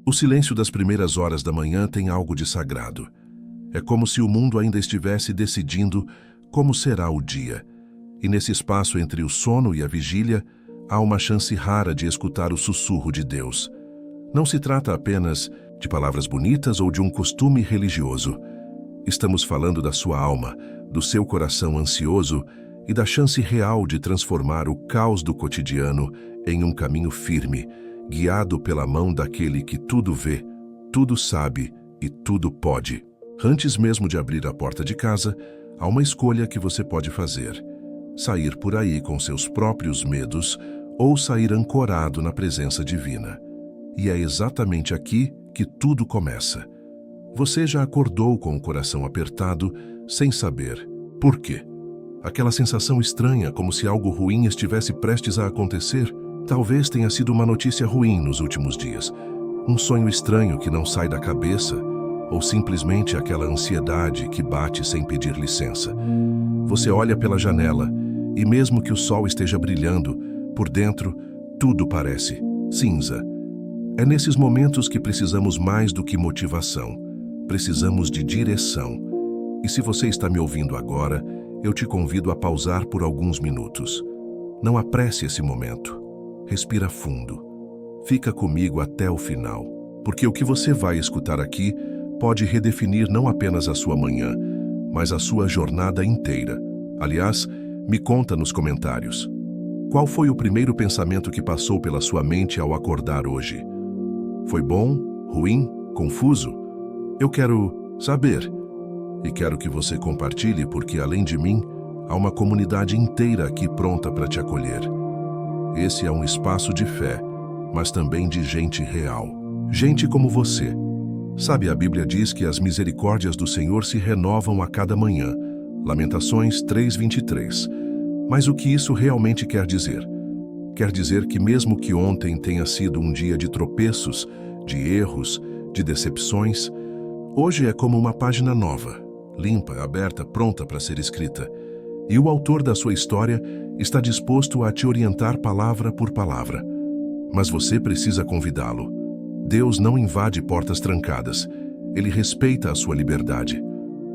O silêncio das primeiras horas da manhã tem algo de sagrado. É como se o mundo ainda estivesse decidindo como será o dia. E nesse espaço entre o sono e a vigília, há uma chance rara de escutar o sussurro de Deus. Não se trata apenas de palavras bonitas ou de um costume religioso. Estamos falando da sua alma, do seu coração ansioso e da chance real de transformar o caos do cotidiano em um caminho firme, guiado pela mão daquele que tudo vê, tudo sabe e tudo pode. Antes mesmo de abrir a porta de casa, há uma escolha que você pode fazer: sair por aí com seus próprios medos ou sair ancorado na presença divina. E é exatamente aqui que tudo começa. Você já acordou com o coração apertado, sem saber por quê? Aquela sensação estranha, como se algo ruim estivesse prestes a acontecer. Talvez tenha sido uma notícia ruim nos últimos dias, um sonho estranho que não sai da cabeça, ou simplesmente aquela ansiedade que bate sem pedir licença. Você olha pela janela e mesmo que o sol esteja brilhando, por dentro tudo parece cinza. É nesses momentos que precisamos mais do que motivação. Precisamos de direção. E se você está me ouvindo agora, eu te convido a pausar por alguns minutos. Não apresse esse momento. Respira fundo. Fica comigo até o final, porque o que você vai escutar aqui pode redefinir não apenas a sua manhã, mas a sua jornada inteira. Aliás, me conta nos comentários. Qual foi o primeiro pensamento que passou pela sua mente ao acordar hoje? Foi bom? Ruim? Confuso? Eu quero saber. E quero que você compartilhe, porque além de mim, há uma comunidade inteira aqui pronta para te acolher. Esse é um espaço de fé, mas também de gente real. Gente como você. Sabe, a Bíblia diz que as misericórdias do Senhor se renovam a cada manhã. Lamentações 3:23. Mas o que isso realmente quer dizer? Quer dizer que mesmo que ontem tenha sido um dia de tropeços, de erros, de decepções, hoje é como uma página nova, limpa, aberta, pronta para ser escrita. E o autor da sua história está disposto a te orientar palavra por palavra. Mas você precisa convidá-lo. Deus não invade portas trancadas. Ele respeita a sua liberdade.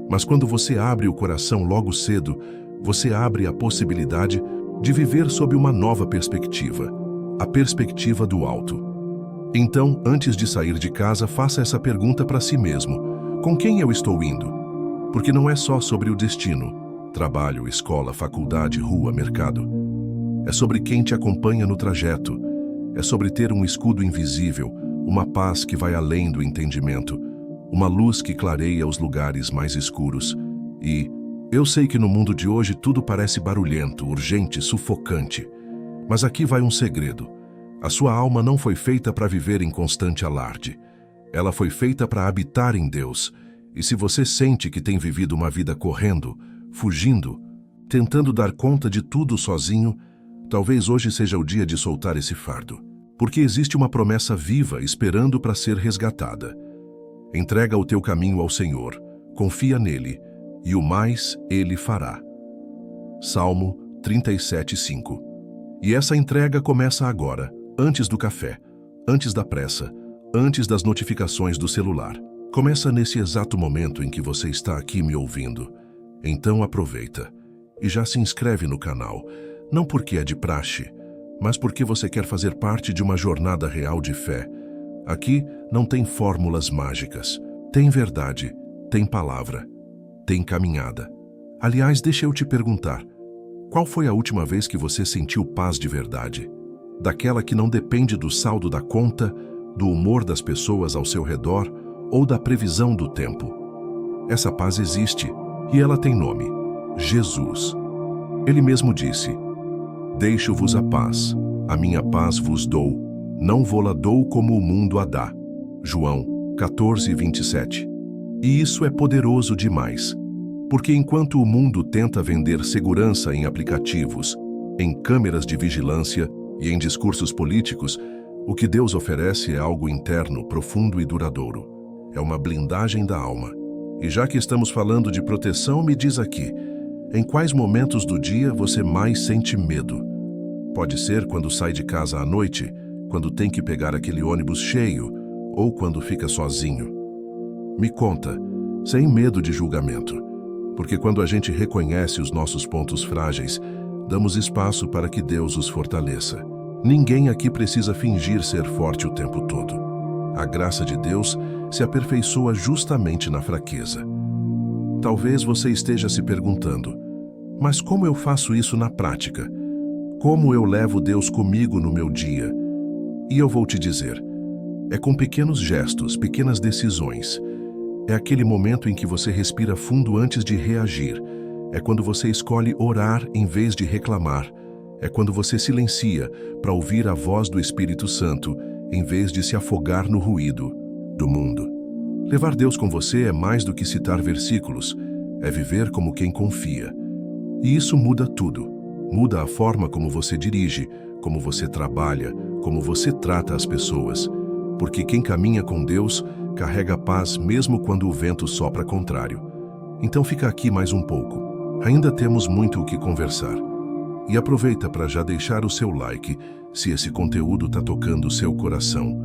Mas quando você abre o coração logo cedo, você abre a possibilidade de viver sob uma nova perspectiva, a perspectiva do alto. Então, antes de sair de casa, faça essa pergunta para si mesmo: com quem eu estou indo? Porque não é só sobre o destino, trabalho, escola, faculdade, rua, mercado. É sobre quem te acompanha no trajeto. É sobre ter um escudo invisível, uma paz que vai além do entendimento, uma luz que clareia os lugares mais escuros. E eu sei que no mundo de hoje tudo parece barulhento, urgente, sufocante. Mas aqui vai um segredo. A sua alma não foi feita para viver em constante alarde. Ela foi feita para habitar em Deus. E se você sente que tem vivido uma vida correndo, fugindo, tentando dar conta de tudo sozinho, talvez hoje seja o dia de soltar esse fardo. Porque existe uma promessa viva esperando para ser resgatada. Entrega o teu caminho ao Senhor, confia nele, e o mais ele fará. Salmo 37:5. E essa entrega começa agora, antes do café, antes da pressa, antes das notificações do celular. Começa nesse exato momento em que você está aqui me ouvindo. Então aproveita e já se inscreve no canal, não porque é de praxe, mas porque você quer fazer parte de uma jornada real de fé. Aqui não tem fórmulas mágicas, tem verdade, tem palavra, tem caminhada. Aliás, deixa eu te perguntar, qual foi a última vez que você sentiu paz de verdade? Daquela que não depende do saldo da conta, do humor das pessoas ao seu redor ou da previsão do tempo. Essa paz existe e ela tem nome: Jesus. Ele mesmo disse: Deixo-vos a minha paz vos dou, não vô-la dou como o mundo a dá. João 14:27. E isso é poderoso demais, porque enquanto o mundo tenta vender segurança em aplicativos, em câmeras de vigilância e em discursos políticos, o que Deus oferece é algo interno, profundo e duradouro. É uma blindagem da alma. E já que estamos falando de proteção, me diz aqui, em quais momentos do dia você mais sente medo? Pode ser quando sai de casa à noite, quando tem que pegar aquele ônibus cheio, ou quando fica sozinho? Me conta, sem medo de julgamento, porque quando a gente reconhece os nossos pontos frágeis, damos espaço para que Deus os fortaleça. Ninguém aqui precisa fingir ser forte o tempo todo. A graça de Deus se aperfeiçoa justamente na fraqueza. Talvez você esteja se perguntando, mas como eu faço isso na prática? Como eu levo Deus comigo no meu dia? E eu vou te dizer, é com pequenos gestos, pequenas decisões. É aquele momento em que você respira fundo antes de reagir. É quando você escolhe orar em vez de reclamar. É quando você silencia para ouvir a voz do Espírito Santo, em vez de se afogar no ruído do mundo. Levar Deus com você é mais do que citar versículos, é viver como quem confia. E isso muda tudo. Muda a forma como você dirige, como você trabalha, como você trata as pessoas. Porque quem caminha com Deus carrega paz mesmo quando o vento sopra contrário. Então fica aqui mais um pouco. Ainda temos muito o que conversar. E aproveita para já deixar o seu like se esse conteúdo está tocando o seu coração.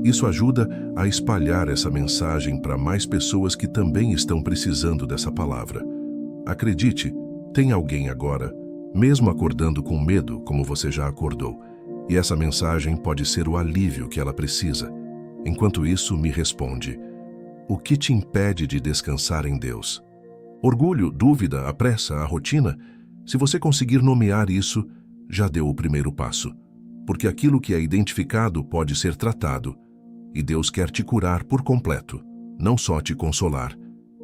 Isso ajuda a espalhar essa mensagem para mais pessoas que também estão precisando dessa palavra. Acredite, tem alguém agora, mesmo acordando com medo, como você já acordou, e essa mensagem pode ser o alívio que ela precisa. Enquanto isso, me responde: o que te impede de descansar em Deus? Orgulho, dúvida, a pressa, a rotina? Se você conseguir nomear isso, já deu o primeiro passo. Porque aquilo que é identificado pode ser tratado. E Deus quer te curar por completo, não só te consolar.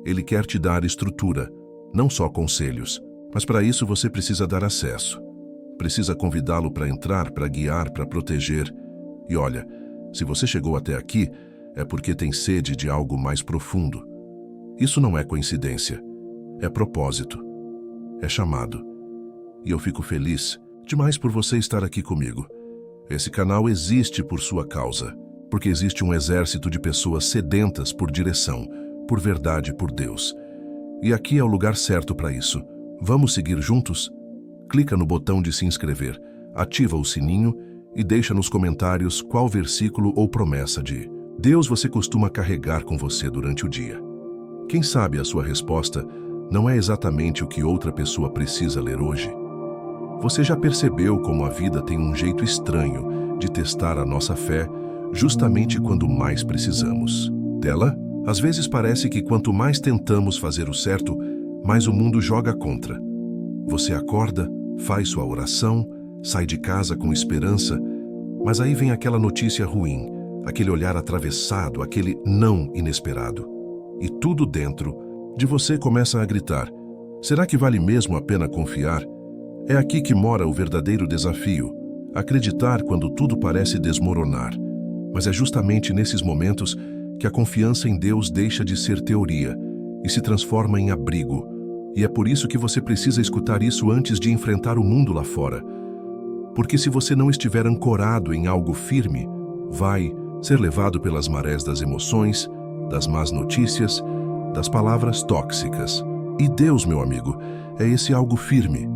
Ele quer te dar estrutura, não só conselhos. Mas para isso você precisa dar acesso. Precisa convidá-lo para entrar, para guiar, para proteger. E olha, se você chegou até aqui, é porque tem sede de algo mais profundo. Isso não é coincidência. É propósito. É chamado. E eu fico feliz demais por você estar aqui comigo. Esse canal existe por sua causa, porque existe um exército de pessoas sedentas por direção, por verdade, por Deus. E aqui é o lugar certo para isso. Vamos seguir juntos? Clica no botão de se inscrever, ativa o sininho e deixa nos comentários qual versículo ou promessa de Deus você costuma carregar com você durante o dia. Quem sabe a sua resposta não é exatamente o que outra pessoa precisa ler hoje? Você já percebeu como a vida tem um jeito estranho de testar a nossa fé justamente quando mais precisamos dela? Às vezes parece que quanto mais tentamos fazer o certo, mais o mundo joga contra. Você acorda, faz sua oração, sai de casa com esperança, mas aí vem aquela notícia ruim, aquele olhar atravessado, aquele não inesperado. E tudo dentro de você começa a gritar: será que vale mesmo a pena confiar? É aqui que mora o verdadeiro desafio, acreditar quando tudo parece desmoronar. Mas é justamente nesses momentos que a confiança em Deus deixa de ser teoria e se transforma em abrigo. E é por isso que você precisa escutar isso antes de enfrentar o mundo lá fora. Porque se você não estiver ancorado em algo firme, vai ser levado pelas marés das emoções, das más notícias, das palavras tóxicas. E Deus, meu amigo, é esse algo firme.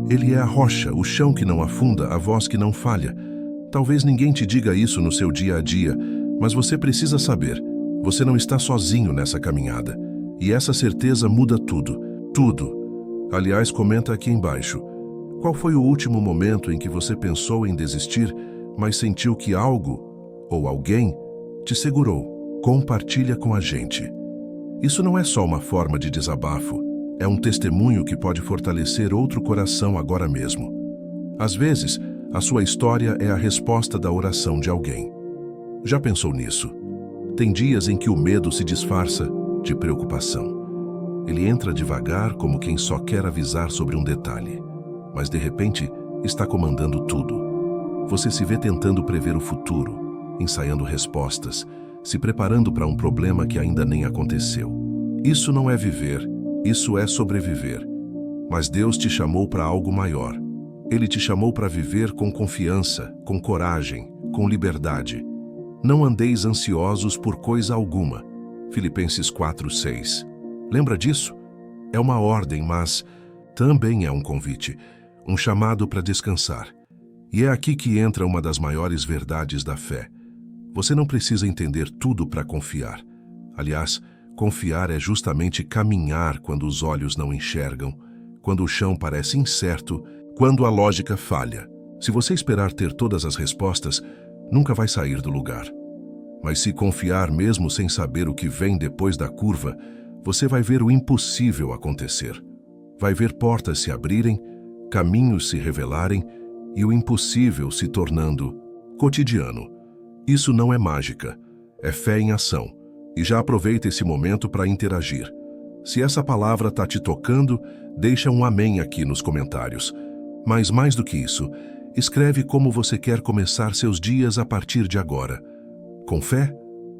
Ele é a rocha, o chão que não afunda, a voz que não falha. Talvez ninguém te diga isso no seu dia a dia, mas você precisa saber, você não está sozinho nessa caminhada. E essa certeza muda tudo, tudo. Aliás, comenta aqui embaixo. Qual foi o último momento em que você pensou em desistir, mas sentiu que algo, ou alguém, te segurou? Compartilha com a gente. Isso não é só uma forma de desabafo, é um testemunho que pode fortalecer outro coração agora mesmo. Às vezes, a sua história é a resposta da oração de alguém. Já pensou nisso? Tem dias em que o medo se disfarça de preocupação. Ele entra devagar como quem só quer avisar sobre um detalhe, mas de repente está comandando tudo. Você se vê tentando prever o futuro, ensaiando respostas, se preparando para um problema que ainda nem aconteceu. Isso não é viver, isso é sobreviver. Mas Deus te chamou para algo maior. Ele te chamou para viver com confiança, com coragem, com liberdade. Não andeis ansiosos por coisa alguma. Filipenses 4:6. Lembra disso? É uma ordem, mas também é um convite, um chamado para descansar. E é aqui que entra uma das maiores verdades da fé. Você não precisa entender tudo para confiar. Aliás, confiar é justamente caminhar quando os olhos não enxergam, quando o chão parece incerto, quando a lógica falha. Se você esperar ter todas as respostas, nunca vai sair do lugar. Mas se confiar mesmo sem saber o que vem depois da curva, você vai ver o impossível acontecer. Vai ver portas se abrirem, caminhos se revelarem e o impossível se tornando cotidiano. Isso não é mágica, é fé em ação. E já aproveita esse momento para interagir. Se essa palavra está te tocando, deixa um amém aqui nos comentários. Mas mais do que isso, escreve como você quer começar seus dias a partir de agora. Com fé,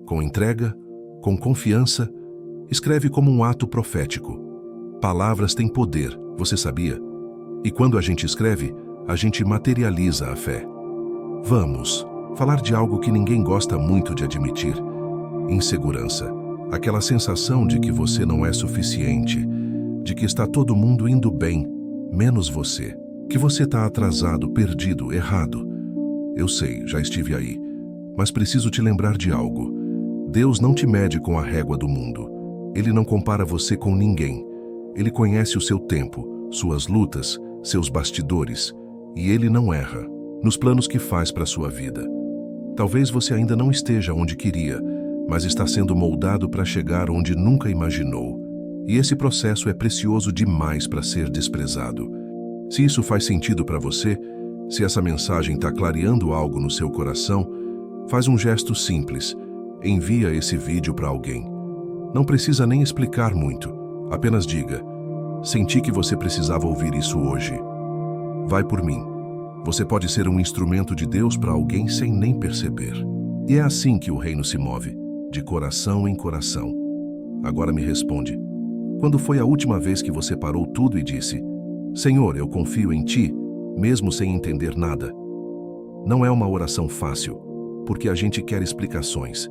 com entrega, com confiança. Escreve como um ato profético. Palavras têm poder, você sabia? E quando a gente escreve, a gente materializa a fé. Vamos falar de algo que ninguém gosta muito de admitir. Insegurança. Aquela sensação de que você não é suficiente, de que está todo mundo indo bem, menos você. Que você está atrasado, perdido, errado. Eu sei, já estive aí. Mas preciso te lembrar de algo. Deus não te mede com a régua do mundo. Ele não compara você com ninguém. Ele conhece o seu tempo, suas lutas, seus bastidores. E Ele não erra nos planos que faz para a sua vida. Talvez você ainda não esteja onde queria, mas está sendo moldado para chegar onde nunca imaginou. E esse processo é precioso demais para ser desprezado. Se isso faz sentido para você, se essa mensagem está clareando algo no seu coração, faz um gesto simples. Envia esse vídeo para alguém. Não precisa nem explicar muito. Apenas diga: senti que você precisava ouvir isso hoje. Vai por mim. Você pode ser um instrumento de Deus para alguém sem nem perceber. E é assim que o reino se move, de coração em coração. Agora me responde. Quando foi a última vez que você parou tudo e disse: Senhor, eu confio em Ti, mesmo sem entender nada? Não é uma oração fácil, porque a gente quer explicações,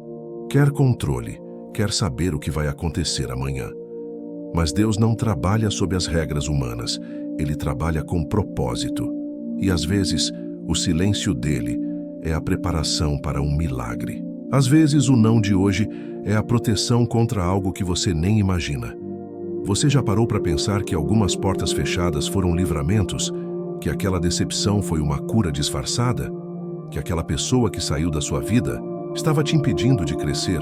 quer controle, quer saber o que vai acontecer amanhã. Mas Deus não trabalha sob as regras humanas, Ele trabalha com propósito. E às vezes, o silêncio dele é a preparação para um milagre. Às vezes, o não de hoje é a proteção contra algo que você nem imagina. Você já parou para pensar que algumas portas fechadas foram livramentos? Que aquela decepção foi uma cura disfarçada? Que aquela pessoa que saiu da sua vida estava te impedindo de crescer?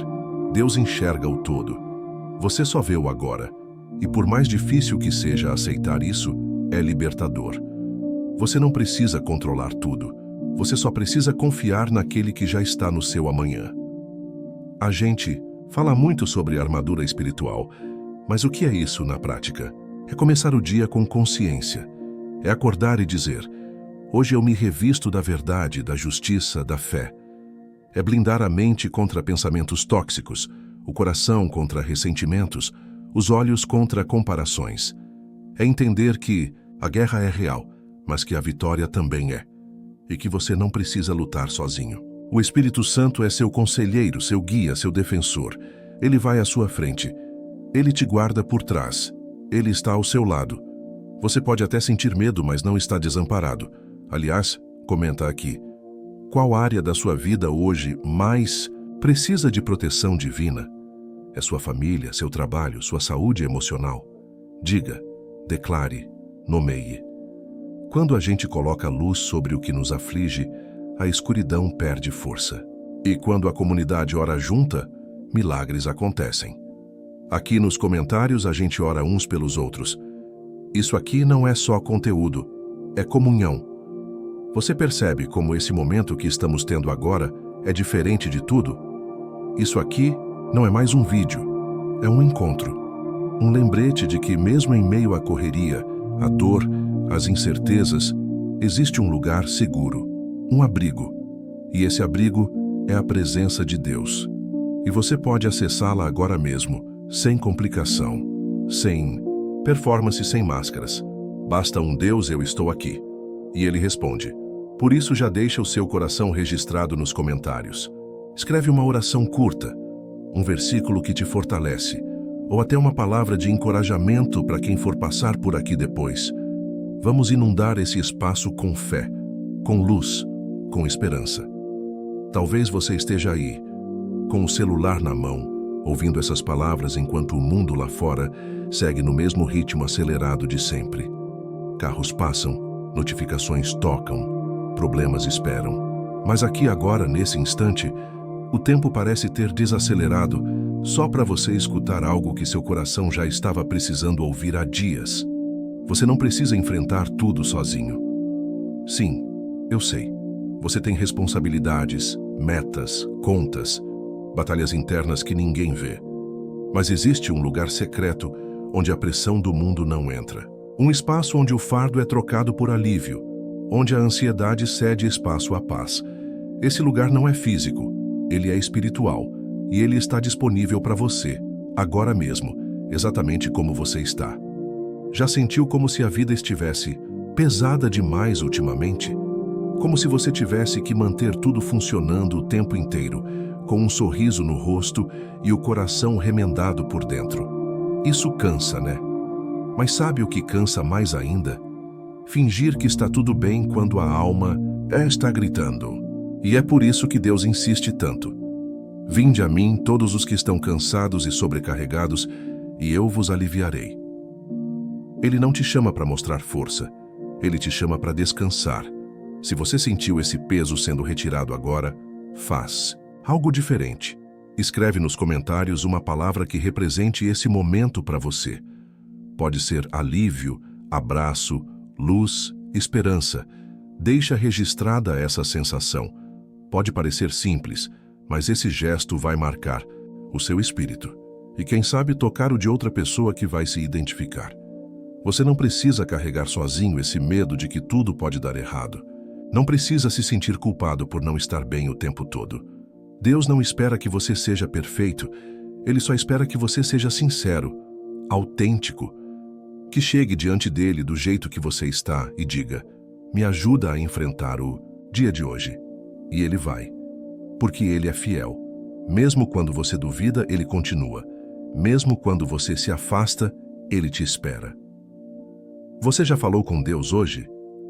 Deus enxerga o todo. Você só vê o agora. E por mais difícil que seja aceitar isso, é libertador. Você não precisa controlar tudo. Você só precisa confiar naquele que já está no seu amanhã. A gente fala muito sobre armadura espiritual, mas o que é isso na prática? É começar o dia com consciência. É acordar e dizer: hoje eu me revisto da verdade, da justiça, da fé. É blindar a mente contra pensamentos tóxicos, o coração contra ressentimentos, os olhos contra comparações. É entender que a guerra é real, mas que a vitória também é. E que você não precisa lutar sozinho. O Espírito Santo é seu conselheiro, seu guia, seu defensor. Ele vai à sua frente. Ele te guarda por trás. Ele está ao seu lado. Você pode até sentir medo, mas não está desamparado. Aliás, comenta aqui: qual área da sua vida hoje mais precisa de proteção divina? É sua família, seu trabalho, sua saúde emocional? Diga, declare, nomeie. Quando a gente coloca luz sobre o que nos aflige, a escuridão perde força. E quando a comunidade ora junta, milagres acontecem. Aqui nos comentários a gente ora uns pelos outros. Isso aqui não é só conteúdo, é comunhão. Você percebe como esse momento que estamos tendo agora é diferente de tudo? Isso aqui não é mais um vídeo, é um encontro. Um lembrete de que mesmo em meio à correria, à dor, às incertezas, existe um lugar seguro, um abrigo. E esse abrigo é a presença de Deus. E você pode acessá-la agora mesmo, sem complicação, sem performance, sem máscaras. Basta um Deus, eu estou aqui. E ele responde. Por isso já deixa o seu coração registrado nos comentários. Escreve uma oração curta, um versículo que te fortalece, ou até uma palavra de encorajamento para quem for passar por aqui depois. Vamos inundar esse espaço com fé, com luz, com esperança. Talvez você esteja aí, com o celular na mão, ouvindo essas palavras enquanto o mundo lá fora segue no mesmo ritmo acelerado de sempre. Carros passam, notificações tocam, problemas esperam. Mas aqui agora, nesse instante, o tempo parece ter desacelerado só para você escutar algo que seu coração já estava precisando ouvir há dias. Você não precisa enfrentar tudo sozinho. Sim, eu sei. Você tem responsabilidades, metas, contas, batalhas internas que ninguém vê. Mas existe um lugar secreto onde a pressão do mundo não entra. Um espaço onde o fardo é trocado por alívio, onde a ansiedade cede espaço à paz. Esse lugar não é físico, ele é espiritual, e ele está disponível para você, agora mesmo, exatamente como você está. Já sentiu como se a vida estivesse pesada demais ultimamente? Como se você tivesse que manter tudo funcionando o tempo inteiro, com um sorriso no rosto e o coração remendado por dentro. Isso cansa, né? Mas sabe o que cansa mais ainda? Fingir que está tudo bem quando a alma está gritando. E é por isso que Deus insiste tanto. Vinde a mim todos os que estão cansados e sobrecarregados, e eu vos aliviarei. Ele não te chama para mostrar força, ele te chama para descansar. Se você sentiu esse peso sendo retirado agora, faz algo diferente. Escreve nos comentários uma palavra que represente esse momento para você. Pode ser alívio, abraço, luz, esperança. Deixa registrada essa sensação. Pode parecer simples, mas esse gesto vai marcar o seu espírito. E quem sabe tocar o de outra pessoa que vai se identificar. Você não precisa carregar sozinho esse medo de que tudo pode dar errado. Não precisa se sentir culpado por não estar bem o tempo todo. Deus não espera que você seja perfeito, Ele só espera que você seja sincero, autêntico, que chegue diante dele do jeito que você está e diga: me ajuda a enfrentar o dia de hoje. E ele vai, porque ele é fiel. Mesmo quando você duvida, ele continua. Mesmo quando você se afasta, ele te espera. Você já falou com Deus hoje?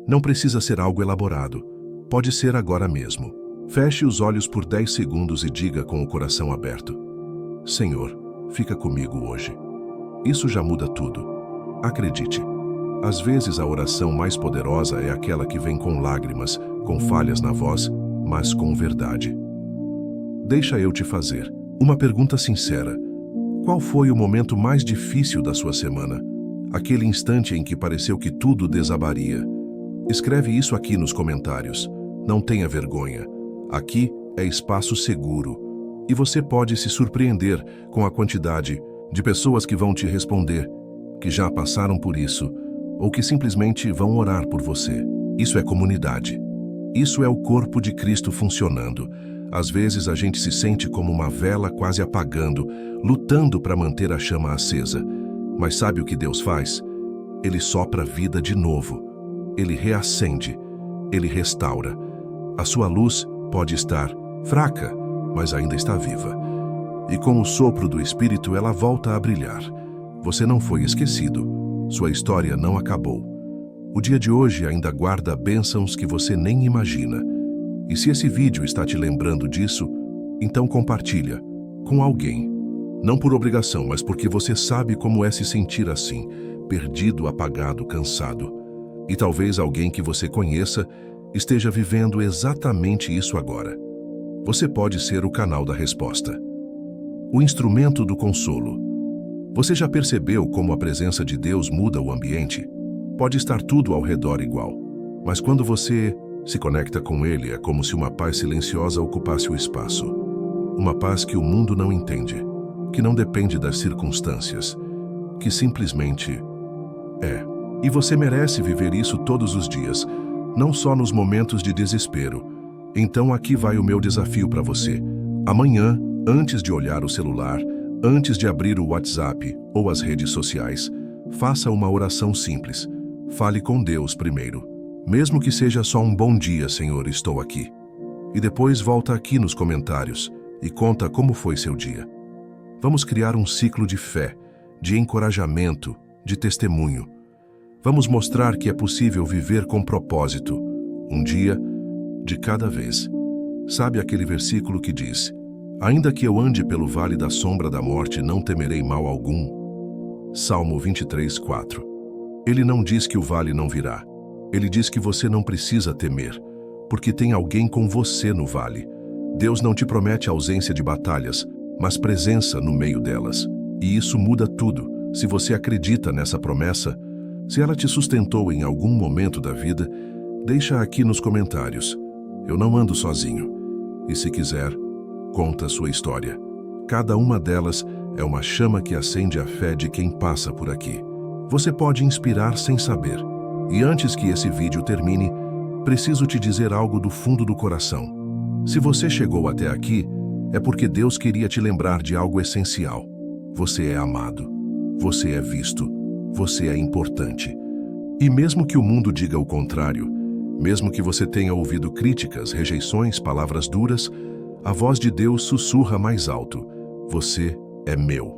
Não precisa ser algo elaborado. Pode ser agora mesmo. Feche os olhos por 10 segundos e diga com o coração aberto: Senhor, fica comigo hoje. Isso já muda tudo. Acredite. Às vezes a oração mais poderosa é aquela que vem com lágrimas, com falhas na voz, mas com verdade. Deixa eu te fazer uma pergunta sincera. Qual foi o momento mais difícil da sua semana? Aquele instante em que pareceu que tudo desabaria. Escreve isso aqui nos comentários. Não tenha vergonha. Aqui é espaço seguro. E você pode se surpreender com a quantidade de pessoas que vão te responder, que já passaram por isso, ou que simplesmente vão orar por você. Isso é comunidade. Isso é o corpo de Cristo funcionando. Às vezes a gente se sente como uma vela quase apagando, lutando para manter a chama acesa. Mas sabe o que Deus faz? Ele sopra a vida de novo. Ele reacende. Ele restaura. A sua luz pode estar fraca, mas ainda está viva. E com o sopro do Espírito ela volta a brilhar. Você não foi esquecido. Sua história não acabou. O dia de hoje ainda guarda bênçãos que você nem imagina. E se esse vídeo está te lembrando disso, então compartilha com alguém. Não por obrigação, mas porque você sabe como é se sentir assim, perdido, apagado, cansado. E talvez alguém que você conheça esteja vivendo exatamente isso agora. Você pode ser o canal da resposta. O instrumento do consolo. Você já percebeu como a presença de Deus muda o ambiente? Pode estar tudo ao redor igual, mas quando você se conecta com Ele, é como se uma paz silenciosa ocupasse o espaço. Uma paz que o mundo não entende, que não depende das circunstâncias, que simplesmente é. E você merece viver isso todos os dias, não só nos momentos de desespero. Então aqui vai o meu desafio para você. Amanhã, antes de olhar o celular, antes de abrir o WhatsApp ou as redes sociais, faça uma oração simples. Fale com Deus primeiro. Mesmo que seja só um bom dia, Senhor, estou aqui. E depois volta aqui nos comentários e conta como foi seu dia. Vamos criar um ciclo de fé, de encorajamento, de testemunho. Vamos mostrar que é possível viver com propósito, um dia de cada vez. Sabe aquele versículo que diz: ainda que eu ande pelo vale da sombra da morte, não temerei mal algum? Salmo 23, 4. Ele não diz que o vale não virá. Ele diz que você não precisa temer, porque tem alguém com você no vale. Deus não te promete ausência de batalhas, mas presença no meio delas. E isso muda tudo. Se você acredita nessa promessa, se ela te sustentou em algum momento da vida, deixa aqui nos comentários. Eu não ando sozinho. E se quiser, conta a sua história. Cada uma delas é uma chama que acende a fé de quem passa por aqui. Você pode inspirar sem saber. E antes que esse vídeo termine, preciso te dizer algo do fundo do coração. Se você chegou até aqui, é porque Deus queria te lembrar de algo essencial. Você é amado. Você é visto. Você é importante. E mesmo que o mundo diga o contrário, mesmo que você tenha ouvido críticas, rejeições, palavras duras, a voz de Deus sussurra mais alto: você é meu.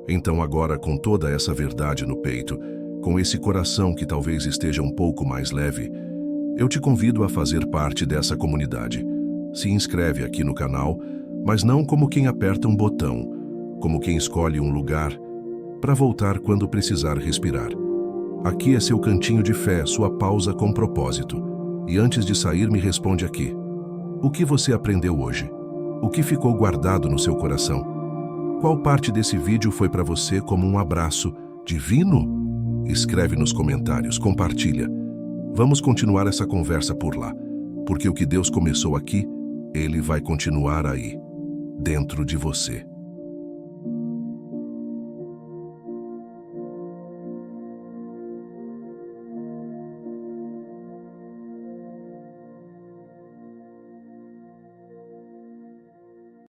Então agora, com toda essa verdade no peito, com esse coração que talvez esteja um pouco mais leve, eu te convido a fazer parte dessa comunidade. Se inscreve aqui no canal, mas não como quem aperta um botão, como quem escolhe um lugar para voltar quando precisar respirar. Aqui é seu cantinho de fé, sua pausa com propósito. E antes de sair, me responde aqui. O que você aprendeu hoje? O que ficou guardado no seu coração? Qual parte desse vídeo foi para você como um abraço divino? Escreve nos comentários, compartilha. Vamos continuar essa conversa por lá, porque o que Deus começou aqui, Ele vai continuar aí, dentro de você.